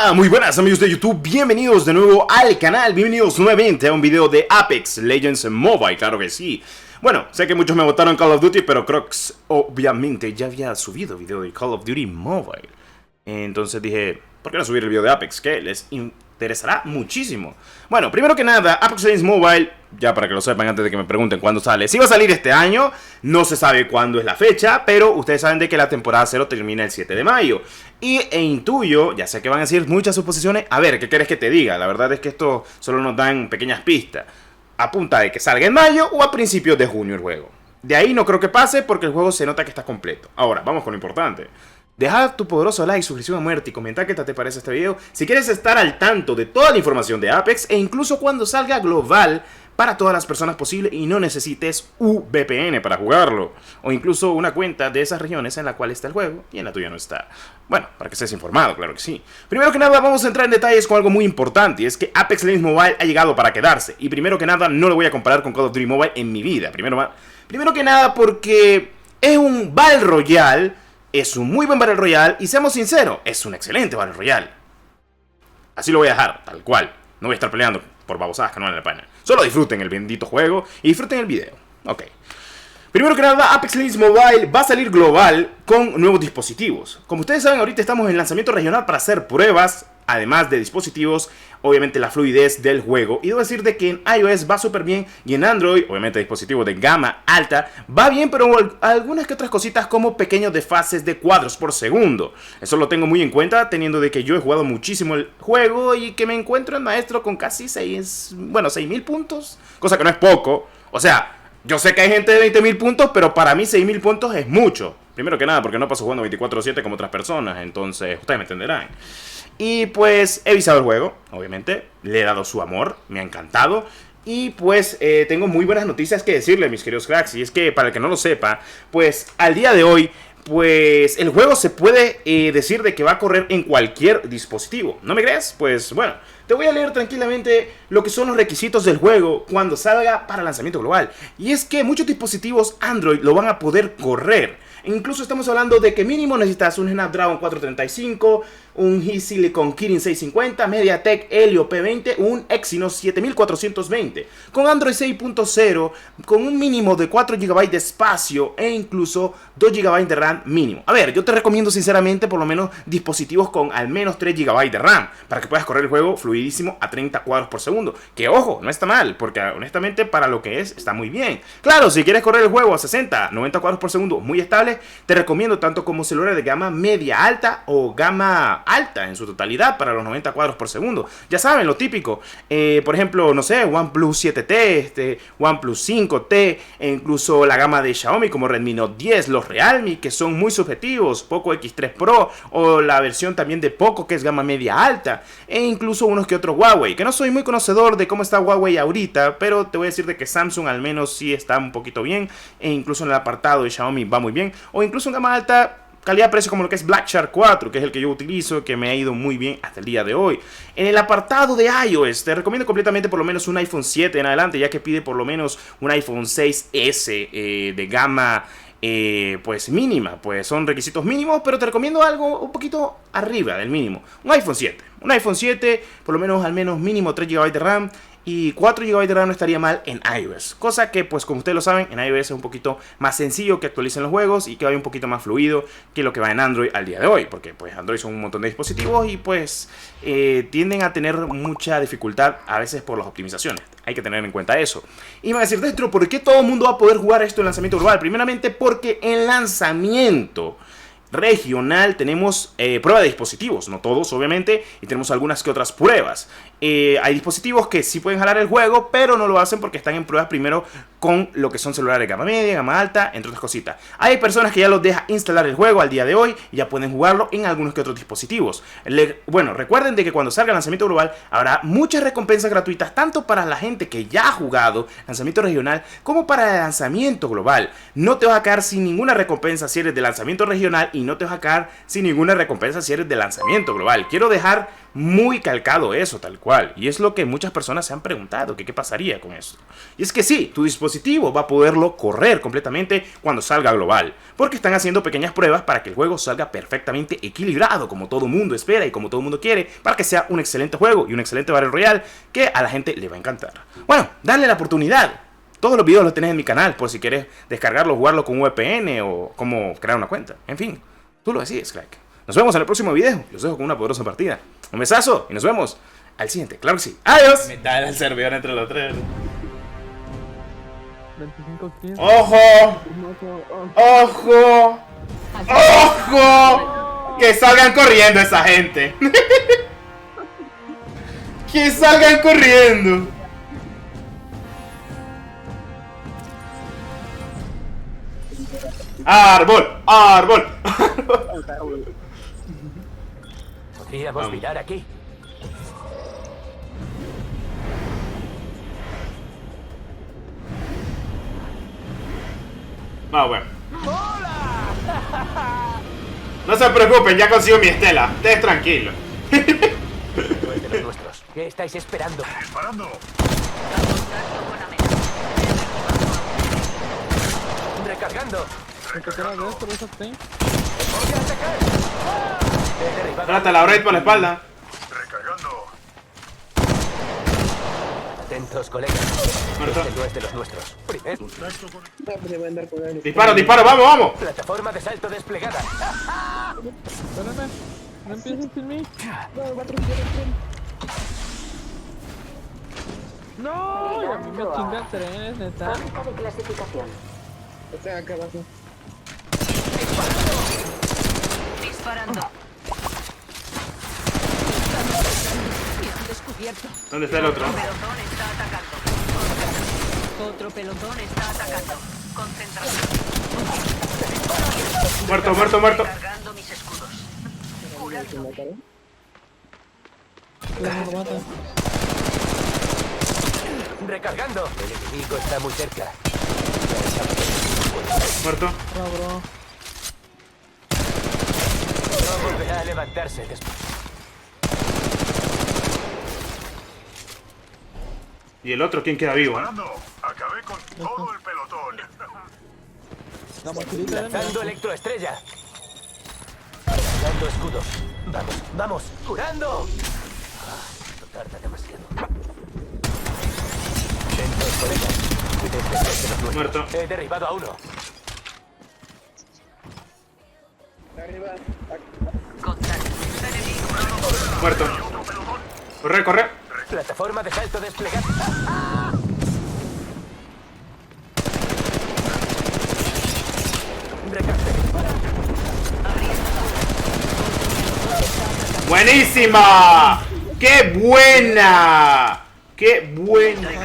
Hola, muy buenas amigos de YouTube, bienvenidos de nuevo al canal, bienvenidos nuevamente a un video de Apex Legends Mobile, claro que sí. Bueno, sé que muchos me votaron Call of Duty, pero Crocs obviamente ya había subido video de Call of Duty Mobile. Entonces dije, ¿por qué no subir el video de Apex? Que les interesará muchísimo. Bueno, primero que nada, Apex Legends Mobile, ya para que lo sepan antes de que me pregunten cuándo sale. Si va a salir este año, no se sabe cuándo es la fecha, pero ustedes saben de que la temporada 0 termina el 7 de mayo. E intuyo, ya sé que van a decir muchas suposiciones. A ver, ¿qué quieres que te diga? La verdad es que esto solo nos dan pequeñas pistas. Apunta de que salga en mayo o a principios de junio el juego. De ahí no creo que pase porque el juego se nota que está completo. Ahora, vamos con lo importante. Deja tu poderoso like, suscripción a muerte y comenta qué te parece este video. Si quieres estar al tanto de toda la información de Apex e incluso cuando salga global para todas las personas posible y no necesites VPN para jugarlo. O incluso una cuenta de esas regiones en la cual está el juego y en la tuya no está. Bueno, para que estés informado, claro que sí. Primero que nada vamos a entrar en detalles con algo muy importante. Y es que Apex Legends Mobile ha llegado para quedarse. Y primero que nada no lo voy a comparar con Call of Duty Mobile en mi vida. Primero que nada porque es un Battle Royale. Es un muy buen Battle Royale y seamos sinceros, es un excelente Battle Royale. Así lo voy a dejar, tal cual. No voy a estar peleando por babosadas que no valen la pena. Solo disfruten el bendito juego y disfruten el video. Ok. Primero que nada, Apex Legends Mobile va a salir global con nuevos dispositivos. Como ustedes saben, ahorita estamos en lanzamiento regional para hacer pruebas, además de dispositivos, obviamente la fluidez del juego. Y debo decir de que en iOS va súper bien y en Android, obviamente dispositivos de gama alta, va bien, pero algunas que otras cositas como pequeños desfases de cuadros por segundo. Eso lo tengo muy en cuenta, teniendo de que yo he jugado muchísimo el juego y que me encuentro en maestro con casi 6.000 puntos, cosa que no es poco. O sea, yo sé que hay gente de 20.000 puntos, pero para mí 6.000 puntos es mucho. Primero que nada, porque no paso jugando 24/7 como otras personas, entonces ustedes me entenderán. Y pues he visado el juego, obviamente, le he dado su amor, me ha encantado. Y pues tengo muy buenas noticias que decirle, mis queridos cracks. Y es que para el que no lo sepa, pues al día de hoy, pues el juego se puede decir de que va a correr en cualquier dispositivo. ¿No me crees? Pues bueno, te voy a leer tranquilamente lo que son los requisitos del juego cuando salga para lanzamiento global. Y es que muchos dispositivos Android lo van a poder correr. Incluso estamos hablando de que mínimo necesitas un Snapdragon 435, un G-Silicon Kirin 650, MediaTek Helio P20, un Exynos 7420, con Android 6.0, con un mínimo de 4 GB de espacio e incluso 2 GB de RAM mínimo. A ver, yo te recomiendo sinceramente por lo menos dispositivos con al menos 3 GB de RAM, para que puedas correr el juego fluidísimo a 30 cuadros por segundo. Que ojo, no está mal, porque honestamente para lo que es, está muy bien. Claro, si quieres correr el juego a 60, 90 cuadros por segundo, muy estable, te recomiendo tanto como celulares de gama media alta o gama alta en su totalidad para los 90 cuadros por segundo. Ya saben, lo típico. Por ejemplo, no sé, OnePlus 7T, OnePlus 5T, e incluso la gama de Xiaomi como Redmi Note 10, los Realme que son muy subjetivos, Poco X3 Pro o la versión también de Poco que es gama media alta, e incluso unos que otros Huawei, que no soy muy conocedor de cómo está Huawei ahorita, pero te voy a decir de que Samsung al menos sí está un poquito bien, e incluso en el apartado de Xiaomi va muy bien, o incluso en gama alta, calidad-precio como lo que es Black Shark 4, que es el que yo utilizo, que me ha ido muy bien hasta el día de hoy. En el apartado de iOS, te recomiendo completamente por lo menos un iPhone 7 en adelante, ya que pide por lo menos un iPhone 6S de gama pues mínima, pues son requisitos mínimos, pero te recomiendo algo un poquito arriba del mínimo. Un iPhone 7, por lo menos al menos mínimo 3 GB de RAM. Y 4 GB de RAM no estaría mal en iOS. Cosa que, pues como ustedes lo saben, en iOS es un poquito más sencillo que actualicen los juegos y que vaya un poquito más fluido que lo que va en Android al día de hoy. Porque pues Android son un montón de dispositivos y pues tienden a tener mucha dificultad a veces por las optimizaciones. Hay que tener en cuenta eso. Y me van a decir, Destro, ¿por qué todo el mundo va a poder jugar esto en lanzamiento global? Primeramente porque en lanzamiento regional tenemos prueba de dispositivos, no todos obviamente, y tenemos algunas que otras pruebas. Hay dispositivos que sí pueden jalar el juego, pero no lo hacen porque están en pruebas primero con lo que son celulares de gama media, gama alta, entre otras cositas. Hay personas que ya los deja instalar el juego al día de hoy y ya pueden jugarlo en algunos que otros dispositivos. Bueno, recuerden de que cuando salga el lanzamiento global habrá muchas recompensas gratuitas, tanto para la gente que ya ha jugado lanzamiento regional como para el lanzamiento global. No te vas a quedar sin ninguna recompensa si eres de lanzamiento regional y no te vas a quedar sin ninguna recompensa si eres de lanzamiento global. Quiero dejar muy calcado eso, tal cual. Y es lo que muchas personas se han preguntado, que qué pasaría con eso. Y es que sí, tu dispositivo va a poderlo correr completamente cuando salga global, porque están haciendo pequeñas pruebas para que el juego salga perfectamente equilibrado, como todo mundo espera y como todo mundo quiere, para que sea un excelente juego y un excelente Battle Royale que a la gente le va a encantar. Bueno, dale la oportunidad. Todos los videos los tenés en mi canal, por si quieres descargarlo, jugarlo con un VPN o cómo crear una cuenta. En fin, tú lo decides, crack. Nos vemos en el próximo video. Los dejo con una poderosa partida. Un besazo y nos vemos al siguiente. Claro que sí. ¡Adiós! Metal el servidor entre los tres. 25 kills. ¡Ojo! ¡Ojo! ¡Ojo! Que salgan corriendo esa gente. Que salgan corriendo. ¡Árbol! ¡Árbol! Podríamos mirar aquí. Ah, bueno. No se preocupen, ya consigo mi estela. Ustedes tranquilos. No es de los nuestros. ¿Qué estáis esperando? ¡Disparando! Recargando. Voy a atacar. He derribado. Trata la raid por la espalda. ¡Recargando! Atentos, colegas. Muerto. Este no es de los nuestros. Primer. Contacto con... Disparo, disparo, vamos, vamos. Plataforma de salto desplegada. Espérame, no empieces sin mí. No, y a mí me chinga tres, neta. Fábrica de clasificación. Está acá abajo. Disparando. Descubierto. ¿Dónde está el otro? Pelotón está atacando. Otro pelotón está atacando. Concentración. Muerto, muerto, muerto. Cargando mis escudos. Curando. Recargando. El enemigo está muy cerca. Muerto. No, bro. No volverá a levantarse después. ¿Y el otro quién queda vivo? ¡Disparando! Acabé con todo el pelotón. La mochilita de Lanzando electroestrella. Dando escudos. Vamos, vamos. ¡Curando! No tarda demasiado. Atentos, colegas. Este es de los nuestros. Muerto. He derribado a uno. Arriba. Contacto. Enemigo. Muerto. Corre, corre. Plataforma de salto desplegada. ¡Buenísima! ¡Qué buena! ¡Qué buena! Es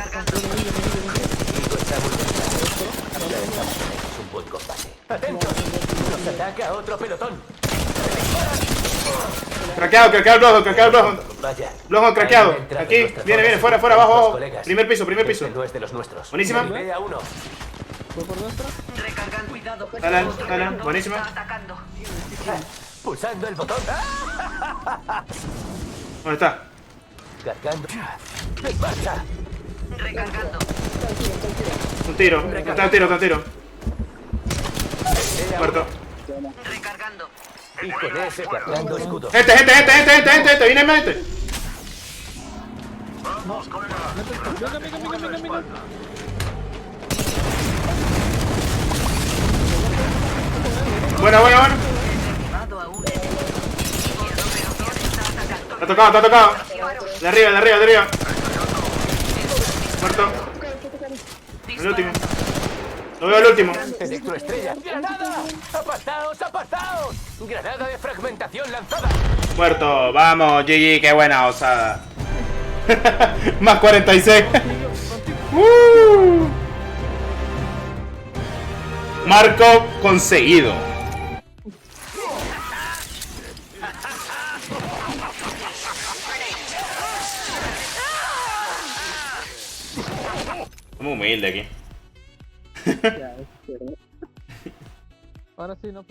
un buen combate. Atentos. Nos ataca otro pelotón. Craqueado, craqueado el blojo, craqueado el blojo. Vaya. Blojo craqueado. Han entrado Aquí, en nuestra viene, viene, zona fuera, fuera, abajo, abajo. colegas. Primer piso, primer piso. Este no es de los nuestros. Buenísima. Ve a uno. ¿Fue por nuestra? Recargan. Cuidado. Dale, Otro dale, pelotón buenísima. está atacando. Pulsando el botón. ¿Dónde está? Cargando. ¡En marcha! Recargando. Un tiro. Está un tiro, está un tiro. Ve a Muerto. uno. Recargando. Y con ese cargando escudo. Gente, gente, gente, gente, gente, gente, gente. Viene en mente. ¡Vamos, colega! Venga. Buena, buena, buena. Derribado a uno. Otro pelotón está atacando. Te ha tocado, te ha tocado. De arriba, de arriba, de arriba. Muerto. El último. No veo el último. Electroestrella. ¡Granada! ¡Apartaos, apartaos! ¡Granada de fragmentación lanzada! Muerto. Vamos, GG, qué buena osada. Más 46. Marco conseguido. Somos humildes aquí. Ahora sí, no.